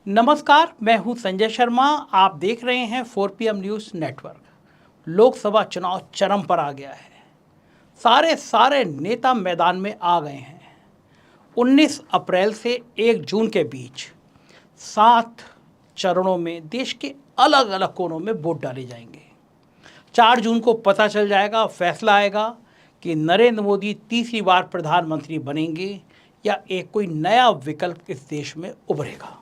नमस्कार, मैं हूं संजय शर्मा। आप देख रहे हैं 4PM न्यूज़ नेटवर्क। लोकसभा चुनाव चरम पर आ गया है। सारे नेता मैदान में आ गए हैं। 19 अप्रैल से 1 जून के बीच 7 चरणों में देश के अलग अलग कोनों में वोट डाले जाएंगे। 4 जून को पता चल जाएगा, फैसला आएगा कि नरेंद्र मोदी तीसरी बार प्रधानमंत्री बनेंगे या एक कोई नया विकल्प इस देश में उभरेगा।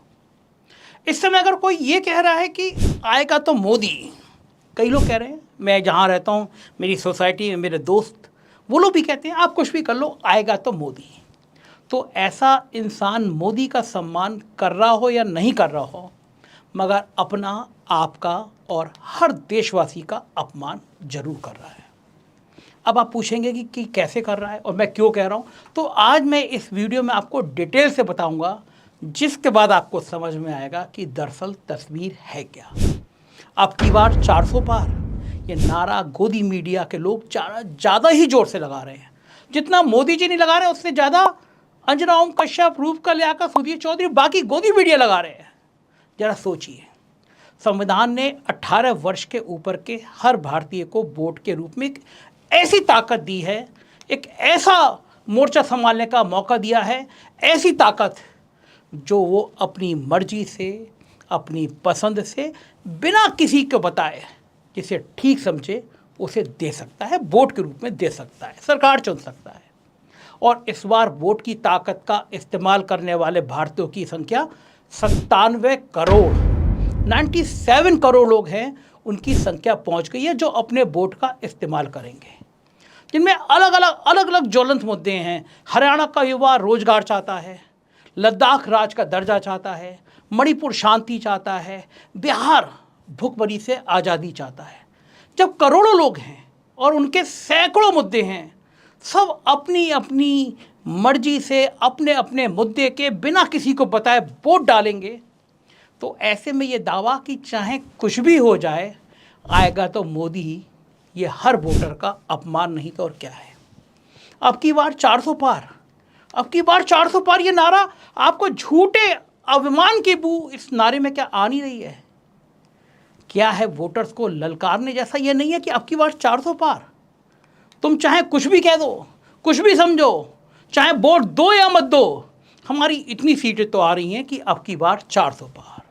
इस समय अगर कोई ये कह रहा है कि आएगा तो मोदी, कई लोग कह रहे हैं, मैं जहाँ रहता हूँ, मेरी सोसाइटी में मेरे दोस्त, वो लोग भी कहते हैं आप कुछ भी कर लो, आएगा तो मोदी। तो ऐसा इंसान मोदी का सम्मान कर रहा हो या नहीं कर रहा हो, मगर अपना, आपका और हर देशवासी का अपमान जरूर कर रहा है। अब आप पूछेंगे कि कैसे कर रहा है और मैं क्यों कह रहा हूँ, तो आज मैं इस वीडियो में आपको डिटेल से बताऊंगा, जिसके बाद आपको समझ में आएगा कि दरअसल तस्वीर है क्या। अब की बार 400 पार, ये नारा गोदी मीडिया के लोग ज़्यादा ही जोर से लगा रहे हैं। जितना मोदी जी नहीं लगा रहे उससे ज़्यादा अंजना ओम कश्यप, रूपकला याका, सुधीर चौधरी, बाकी गोदी मीडिया लगा रहे हैं। जरा सोचिए, संविधान ने 18 वर्ष के ऊपर के हर भारतीय को वोट के रूप में एक ऐसी ताकत दी है, एक ऐसा मोर्चा संभालने का मौका दिया है, ऐसी ताकत जो वो अपनी मर्जी से, अपनी पसंद से, बिना किसी को बताए, जिसे ठीक समझे उसे दे सकता है, वोट के रूप में दे सकता है, सरकार चुन सकता है। और इस बार वोट की ताकत का इस्तेमाल करने वाले भारतीयों की संख्या 97 करोड़, 97 करोड़ लोग हैं, उनकी संख्या पहुंच गई है जो अपने वोट का इस्तेमाल करेंगे। जिनमें अलग अलग ज्वलंत मुद्दे हैं। हरियाणा का युवा रोजगार चाहता है, लद्दाख राज का दर्जा चाहता है, मणिपुर शांति चाहता है, बिहार भूखमरी से आज़ादी चाहता है। जब करोड़ों लोग हैं और उनके सैकड़ों मुद्दे हैं, सब अपनी अपनी मर्जी से अपने अपने मुद्दे के बिना किसी को बताए वोट डालेंगे, तो ऐसे में ये दावा कि चाहे कुछ भी हो जाए आएगा तो मोदी, ये हर वोटर का अपमान नहीं तो और क्या है। अब की बार 400 पार, अब की बार 400 पार, ये नारा आपको झूठे अभिमान की बू इस नारे में क्या आ नहीं रही है? क्या है वोटर्स को ललकारने जैसा? ये नहीं है कि अब की बार 400 पार, तुम चाहे कुछ भी कह दो, कुछ भी समझो, चाहे वोट दो या मत दो, हमारी इतनी सीटें तो आ रही हैं कि अब की बार 400 पार।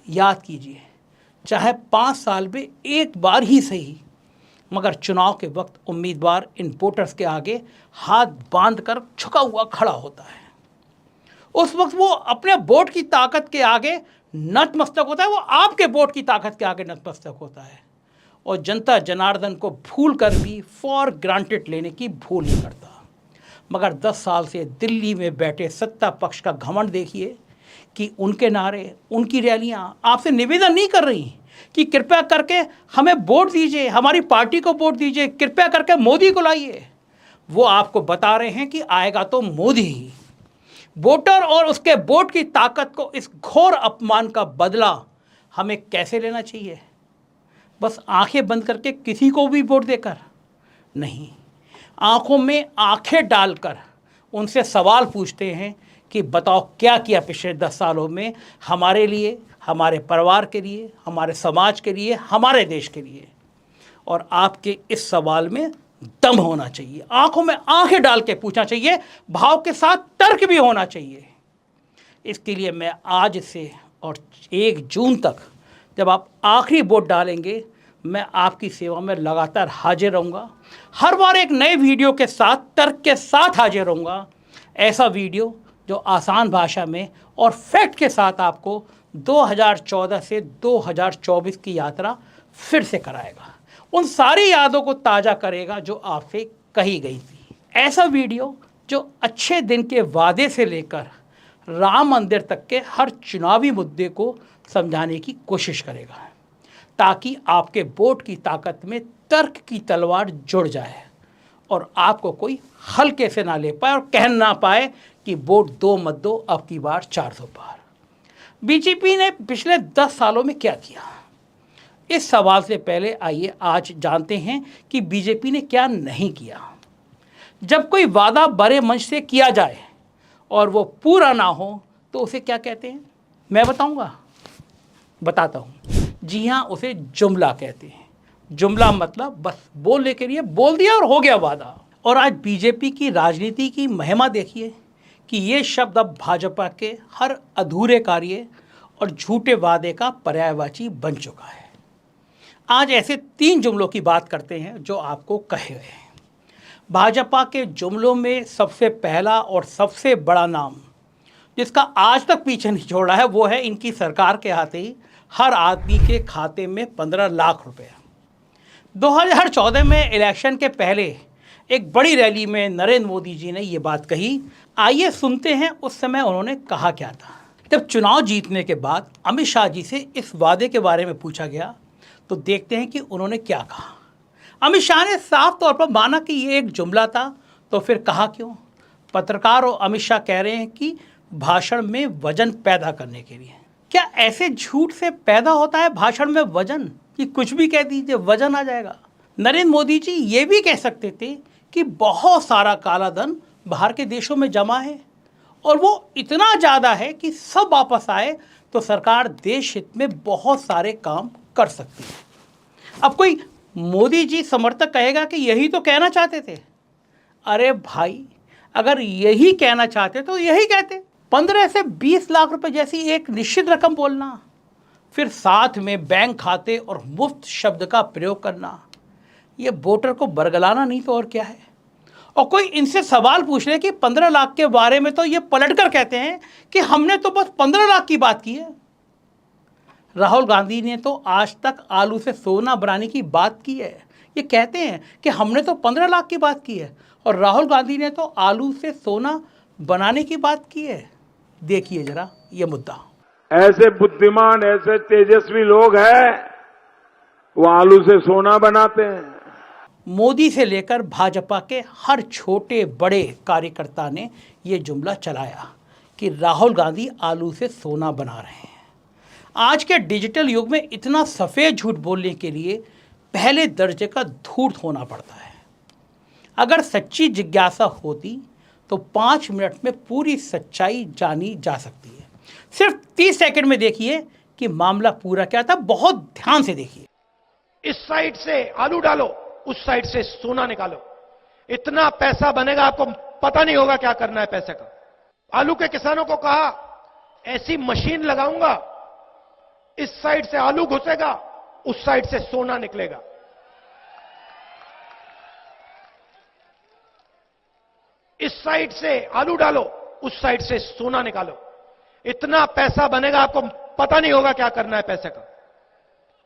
याद कीजिए, चाहे 5 साल में एक बार ही सही, मगर चुनाव के वक्त उम्मीदवार इन वोटर्स के आगे हाथ बांधकर झुका हुआ खड़ा होता है। उस वक्त वो अपने वोट की ताकत के आगे नतमस्तक होता है, वो आपके वोट की ताकत के आगे नतमस्तक होता है, और जनता जनार्दन को भूल कर भी फॉर ग्रांटेड लेने की भूल नहीं करता। मगर 10 साल से दिल्ली में बैठे सत्ता पक्ष का घमंड देखिए कि उनके नारे, उनकी रैलियां आपसे निवेदन नहीं कर रही कि कृपया करके हमें वोट दीजिए, हमारी पार्टी को वोट दीजिए, कृपया करके मोदी को लाइए। वो आपको बता रहे हैं कि आएगा तो मोदी ही। वोटर और उसके वोट की ताकत को, इस घोर अपमान का बदला हमें कैसे लेना चाहिए? बस आंखें बंद करके किसी को भी वोट देकर नहीं, आंखों में आंखें डालकर उनसे सवाल पूछते हैं कि बताओ क्या किया पिछले 10 सालों में हमारे लिए, हमारे परिवार के लिए, हमारे समाज के लिए, हमारे देश के लिए। और आपके इस सवाल में दम होना चाहिए, आंखों में आंखें डाल के पूछना चाहिए, भाव के साथ तर्क भी होना चाहिए। इसके लिए मैं आज से और 1 जून तक, जब आप आखिरी वोट डालेंगे, मैं आपकी सेवा में लगातार हाजिर रहूँगा। हर बार एक नए वीडियो के साथ, तर्क के साथ हाजिर रहूँगा। ऐसा वीडियो जो आसान भाषा में और फैक्ट के साथ आपको 2014 से 2024 की यात्रा फिर से कराएगा, उन सारी यादों को ताज़ा करेगा जो आपसे कही गई थी। ऐसा वीडियो जो अच्छे दिन के वादे से लेकर राम मंदिर तक के हर चुनावी मुद्दे को समझाने की कोशिश करेगा, ताकि आपके वोट की ताकत में तर्क की तलवार जुड़ जाए और आपको कोई हल्के से ना ले पाए और कह ना पाए कि वोट दो मत दो, अब की बार 400 पार। बीजेपी ने पिछले 10 सालों में क्या किया? इस सवाल से पहले आइए आज जानते हैं कि बीजेपी ने क्या नहीं किया। जब कोई वादा बड़े मंच से किया जाए और वो पूरा ना हो तो उसे क्या कहते हैं? मैं बताता हूँ। जी हाँ, उसे जुमला कहते हैं। जुमला मतलब बस बोलने के लिए बोल दिया और हो गया वादा। और आज बीजेपी की राजनीति की महिमा देखिए कि ये शब्द अब भाजपा के हर अधूरे कार्य और झूठे वादे का पर्यायवाची बन चुका है। आज ऐसे 3 जुमलों की बात करते हैं जो आपको कहे गए हैं। भाजपा के जुमलों में सबसे पहला और सबसे बड़ा नाम जिसका आज तक पीछे नहीं छोड़ा है वो है इनकी सरकार के आते ही हर आदमी के खाते में 15 लाख रुपए। 2014 में इलेक्शन के पहले एक बड़ी रैली में नरेंद्र मोदी जी ने ये बात कही। आइए सुनते हैं उस समय उन्होंने कहा क्या था। जब चुनाव जीतने के बाद अमित शाह जी से इस वादे के बारे में पूछा गया तो देखते हैं कि उन्होंने क्या कहा। अमित शाह ने साफ तौर पर माना कि ये एक जुमला था, तो फिर कहा क्यों? पत्रकार और अमित शाह कह रहे हैं कि भाषण में वजन पैदा करने के लिए। क्या ऐसे झूठ से पैदा होता है भाषण में वजन कि कुछ भी कह दीजिए वजन आ जाएगा? नरेंद्र मोदी जी ये भी कह सकते थे कि बहुत सारा काला धन बाहर के देशों में जमा है और वो इतना ज़्यादा है कि सब वापस आए तो सरकार देश हित में बहुत सारे काम कर सकती है। अब कोई मोदी जी समर्थक कहेगा कि यही तो कहना चाहते थे। अरे भाई, अगर यही कहना चाहते तो यही कहते। 15 से 20 लाख रुपए जैसी एक निश्चित रकम बोलना, फिर साथ में बैंक खाते और मुफ्त शब्द का प्रयोग करना, ये वोटर को बरगलाना नहीं तो और क्या है। और कोई इनसे सवाल पूछ ले कि 15 लाख के बारे में तो ये पलटकर कहते हैं कि हमने तो बस 15 लाख की बात की है। राहुल गांधी ने तो आज तक आलू से सोना बनाने की बात की है। ये कहते हैं कि हमने तो 15 लाख की बात की है और राहुल गांधी ने तो आलू से सोना बनाने की बात की है। देखिए जरा ये मुद्दा। ऐसे बुद्धिमान, ऐसे तेजस्वी लोग हैं, वो आलू से सोना बनाते हैं। मोदी से लेकर भाजपा के हर छोटे बड़े कार्यकर्ता ने ये जुमला चलाया कि राहुल गांधी आलू से सोना बना रहे हैं। आज के डिजिटल युग में इतना सफ़ेद झूठ बोलने के लिए पहले दर्जे का धूर्त होना पड़ता है। अगर सच्ची जिज्ञासा होती तो 5 मिनट में पूरी सच्चाई जानी जा सकती है। सिर्फ 30 सेकंड में देखिए कि मामला पूरा क्या था। बहुत ध्यान से देखिए। इस साइड से आलू डालो, उस साइड से सोना निकालो, इतना पैसा बनेगा, आपको पता नहीं होगा क्या करना है पैसे का। आलू के किसानों को कहा ऐसी मशीन लगाऊंगा, इस साइड से आलू घुसेगा, उस साइड से सोना निकलेगा। इस साइड से आलू डालो, उस साइड से सोना निकालो, इतना पैसा बनेगा, आपको पता नहीं होगा क्या करना है पैसे का।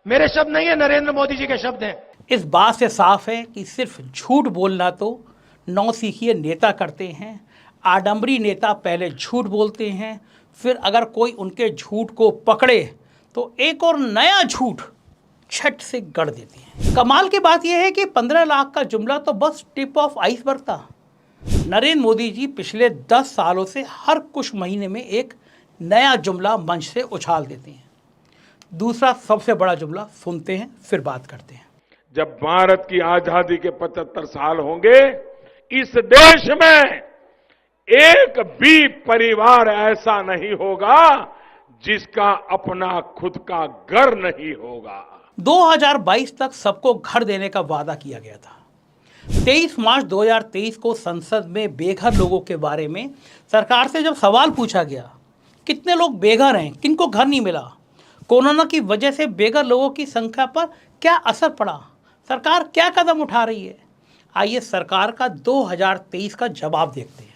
मेरे शब्द नहीं है, नरेंद्र मोदी जी के शब्द हैं। इस बात से साफ है कि सिर्फ झूठ बोलना तो नौसिखिए नेता करते हैं। आडंबरी नेता पहले झूठ बोलते हैं, फिर अगर कोई उनके झूठ को पकड़े तो एक और नया झूठ छट से गढ़ देते हैं। कमाल की बात यह है कि 15 लाख का जुमला तो बस टिप ऑफ आइसबर्ग था। नरेंद्र मोदी जी पिछले 10 सालों से हर कुछ महीने में एक नया जुमला मंच से उछाल देते हैं। दूसरा सबसे बड़ा जुमला सुनते हैं, फिर बात करते हैं। जब भारत की आजादी के 75 साल होंगे, इस देश में एक भी परिवार ऐसा नहीं होगा जिसका अपना खुद का घर नहीं होगा। 2022 तक सबको घर देने का वादा किया गया था। 23 मार्च 2023 को संसद में बेघर लोगों के बारे में सरकार से जब सवाल पूछा गया, कितने लोग बेघर हैं, किनको घर नहीं मिला, कोरोना की वजह से बेघर लोगों की संख्या पर क्या असर पड़ा, सरकार क्या कदम उठा रही है, आइए सरकार का 2023 का जवाब देखते हैं।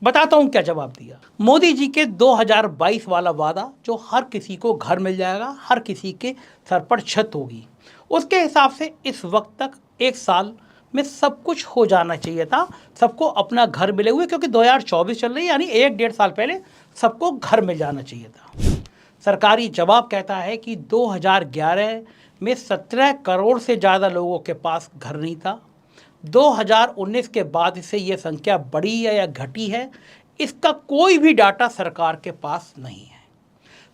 बताता हूं क्या जवाब दिया। मोदी जी के 2022 वाला वादा, जो हर किसी को घर मिल जाएगा, हर किसी के सर पर छत होगी, उसके हिसाब से इस वक्त तक 1 साल में सब कुछ हो जाना चाहिए था, सबको अपना घर मिले हुए, क्योंकि 2024 चल रही है, यानी 1-1.5 साल पहले सबको घर मिल जाना चाहिए था। सरकारी जवाब कहता है कि 2011 में 17 करोड़ से ज़्यादा लोगों के पास घर नहीं था। 2019 के बाद से ये संख्या बढ़ी है या घटी है, इसका कोई भी डाटा सरकार के पास नहीं है।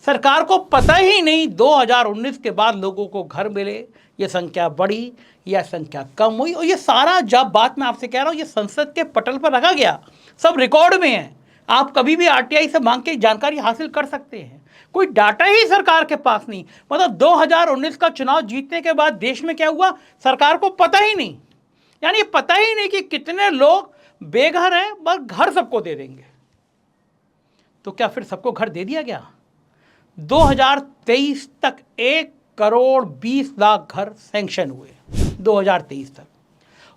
सरकार को पता ही नहीं 2019 के बाद लोगों को घर मिले, ये संख्या बढ़ी या संख्या कम हुई। और ये सारा जब बात मैं आपसे कह रहा हूँ, ये संसद के पटल पर रखा गया, सब रिकॉर्ड में है। आप कभी भी आरटीआई से मांग के जानकारी हासिल कर सकते हैं। कोई डाटा ही सरकार के पास नहीं। मतलब 2019 का चुनाव जीतने के बाद देश में क्या हुआ, सरकार को पता ही नहीं, यानी पता ही नहीं कि कितने लोग बेघर हैं, बस घर सबको दे देंगे। तो क्या फिर सबको घर दे दिया गया? 2023 तक 1,20,00,000 घर सैंक्शन हुए 2023 तक,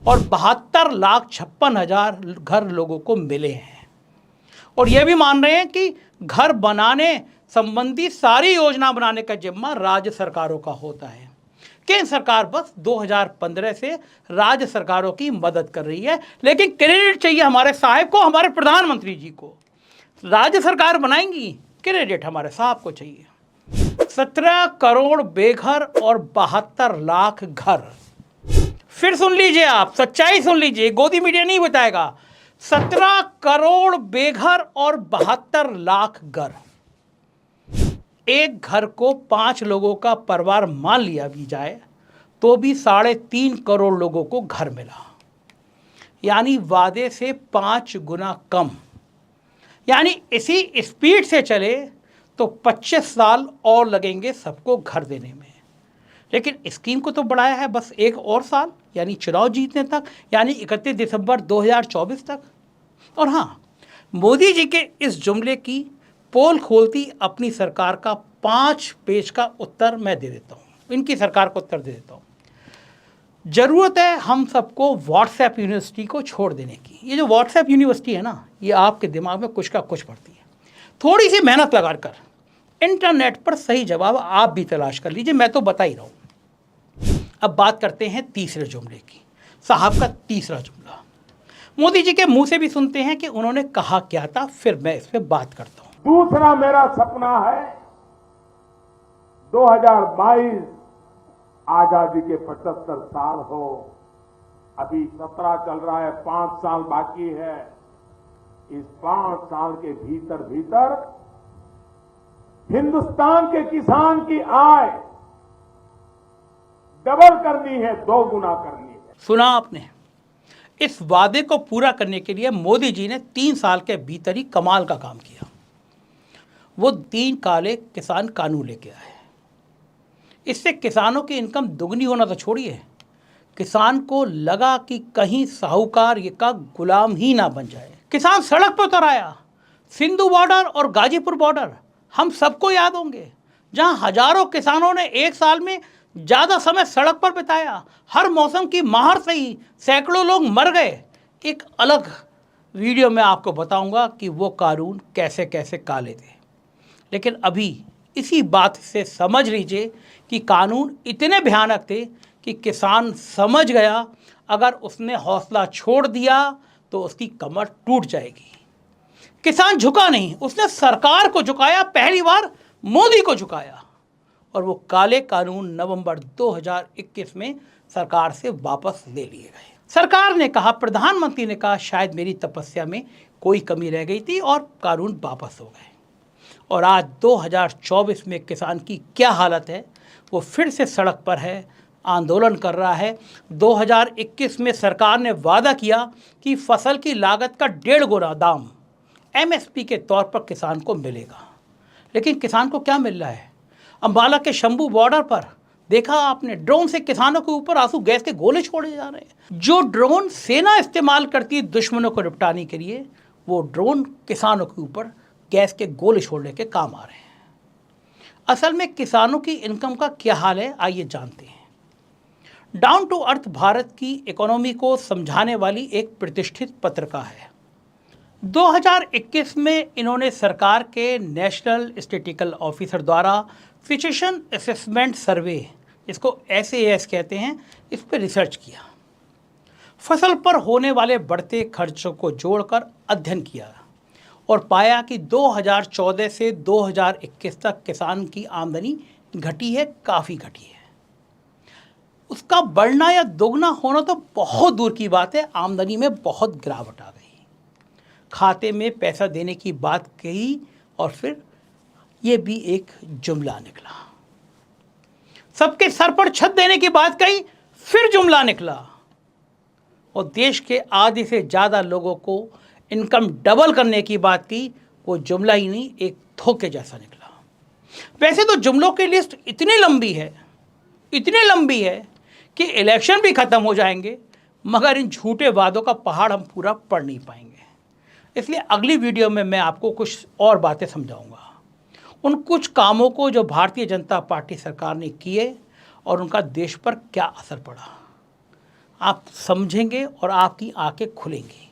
और 72,56,000 घर लोगों को मिले हैं। और यह भी मान रहे हैं कि घर बनाने संबंधी सारी योजना बनाने का जिम्मा राज्य सरकारों का होता है। केंद्र सरकार बस 2015 से राज्य सरकारों की मदद कर रही है, लेकिन क्रेडिट चाहिए हमारे साहब को, हमारे प्रधानमंत्री जी को। राज्य सरकार बनाएंगी, क्रेडिट हमारे साहब को चाहिए। 17 करोड़ बेघर और 72 लाख घर। फिर सुन लीजिए, आप सच्चाई सुन लीजिए, गोदी मीडिया नहीं बताएगा। 17 करोड़ बेघर और 72 लाख घर। एक घर को 5 लोगों का परिवार मान लिया भी जाए तो भी 3.5 करोड़ लोगों को घर मिला, यानी वादे से 5 गुना कम। यानी इसी स्पीड से चले तो 25 साल और लगेंगे सबको घर देने में। लेकिन स्कीम को तो बढ़ाया है बस एक और साल, यानी चुनाव जीतने तक, यानी 31 दिसंबर 2024 तक। और हाँ, मोदी जी के इस जुमले की पोल खोलती अपनी सरकार का 5 पेज का उत्तर मैं दे देता हूँ, इनकी सरकार को उत्तर दे देता हूँ। ज़रूरत है हम सबको व्हाट्सएप यूनिवर्सिटी को छोड़ देने की। ये जो व्हाट्सएप यूनिवर्सिटी है ना, ये आपके दिमाग में कुछ का कुछ पड़ती है। थोड़ी सी मेहनत लगाकर इंटरनेट पर सही जवाब आप भी तलाश कर लीजिए, मैं तो बता ही रहा हूँ। अब बात करते हैं तीसरे जुमले की, साहब का तीसरा जुमला। मोदी जी के मुंह से भी सुनते हैं कि उन्होंने कहा क्या था, फिर मैं इस पर बात करता हूँ। दूसरा मेरा सपना है 2022 आजादी के 75 साल हो। अभी 17 चल रहा है, 5 साल बाकी है। इस 5 साल के भीतर भीतर हिंदुस्तान के किसान की आय डबल करनी है, 2 गुना करनी है। सुना आपने? इस वादे को पूरा करने के लिए मोदी जी ने 3 साल के भीतर ही कमाल का काम किया। वो 3 काले किसान कानून लेके आए। इससे किसानों की इनकम दुगनी होना तो छोड़िए, किसान को लगा कि कहीं साहूकार ये का गुलाम ही ना बन जाए। किसान सड़क पर उतर आया। सिंधु बॉर्डर और गाजीपुर बॉर्डर हम सबको याद होंगे, जहां हजारों किसानों ने एक साल में ज़्यादा समय सड़क पर बिताया। हर मौसम की मार से ही सैकड़ों लोग मर गए। एक अलग वीडियो में आपको बताऊंगा कि वो कानून कैसे कैसे काले थे। लेकिन अभी इसी बात से समझ लीजिए कि कानून इतने भयानक थे कि किसान समझ गया अगर उसने हौसला छोड़ दिया तो उसकी कमर टूट जाएगी। किसान झुका नहीं, उसने सरकार को झुकाया, पहली बार मोदी को झुकाया, और वो काले कानून नवंबर 2021 में सरकार से वापस ले लिए गए। सरकार ने कहा, प्रधानमंत्री ने कहा, शायद मेरी तपस्या में कोई कमी रह गई थी और कानून वापस हो गए। और आज 2024 में किसान की क्या हालत है, वो फिर से सड़क पर है, आंदोलन कर रहा है। 2021 में सरकार ने वादा किया कि फसल की लागत का 1.5 गुना दाम एमएसपी के तौर पर किसान को मिलेगा। लेकिन किसान को क्या मिल रहा है? अंबाला के शंभू बॉर्डर पर देखा आपने, ड्रोन से किसानों के ऊपर आंसू गैस के गोले छोड़े जा रहे हैं। जो ड्रोन सेना इस्तेमाल करती है दुश्मनों को निपटाने के लिए, वो ड्रोन किसानों के ऊपर गैस के गोले छोड़ने के काम आ रहे हैं। असल में किसानों की इनकम का क्या हाल है, आइए जानते हैं। डाउन टू अर्थ भारत की इकोनॉमी को समझाने वाली एक प्रतिष्ठित पत्रिका है। 2021 में इन्होंने सरकार के नेशनल स्टैटिस्टिकल ऑफिसर द्वारा सिचुएशन असेसमेंट सर्वे, इसको SAS कहते हैं, इस पर रिसर्च किया। फसल पर होने वाले बढ़ते खर्चों को जोड़कर अध्ययन किया और पाया कि 2014 से 2021 तक किसान की आमदनी घटी है, काफ़ी घटी है। उसका बढ़ना या दोगुना होना तो बहुत दूर की बात है, आमदनी में बहुत गिरावट आ गई। खाते में पैसा देने की बात कही और फिर ये भी एक जुमला निकला। सबके सर पर छत देने की बात कही, फिर जुमला निकला। और देश के आधे से ज़्यादा लोगों को इनकम डबल करने की बात की, वो जुमला ही नहीं, एक धोखे जैसा निकला। वैसे तो जुमलों की लिस्ट इतनी लंबी है कि इलेक्शन भी खत्म हो जाएंगे, मगर इन झूठे वादों का पहाड़ हम पूरा पढ़ नहीं पाएंगे। इसलिए अगली वीडियो में मैं आपको कुछ और बातें समझाऊंगा, उन कुछ कामों को जो भारतीय जनता पार्टी सरकार ने किए और उनका देश पर क्या असर पड़ा। आप समझेंगे और आपकी आंखें खुलेंगी।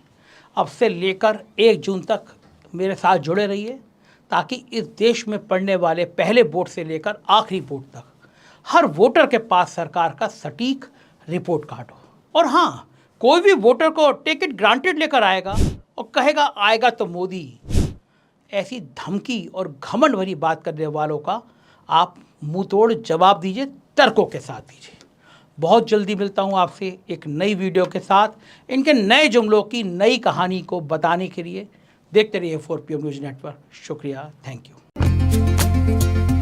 अब से लेकर 1 जून तक मेरे साथ जुड़े रहिए, ताकि इस देश में पड़ने वाले पहले वोट से लेकर आखिरी वोट तक हर वोटर के पास सरकार का सटीक रिपोर्ट कार्ड हो। और हाँ, कोई भी वोटर को टेक इट ग्रांटेड लेकर आएगा और कहेगा आएगा तो मोदी, ऐसी धमकी और घमंड भरी बात करने वालों का आप मुंह तोड़ जवाब दीजिए, तर्कों के साथ दीजिए। बहुत जल्दी मिलता हूं आपसे एक नई वीडियो के साथ, इनके नए जुमलों की नई कहानी को बताने के लिए। देखते रहिए 4PM न्यूज़ नेटवर्क। शुक्रिया, थैंक यू।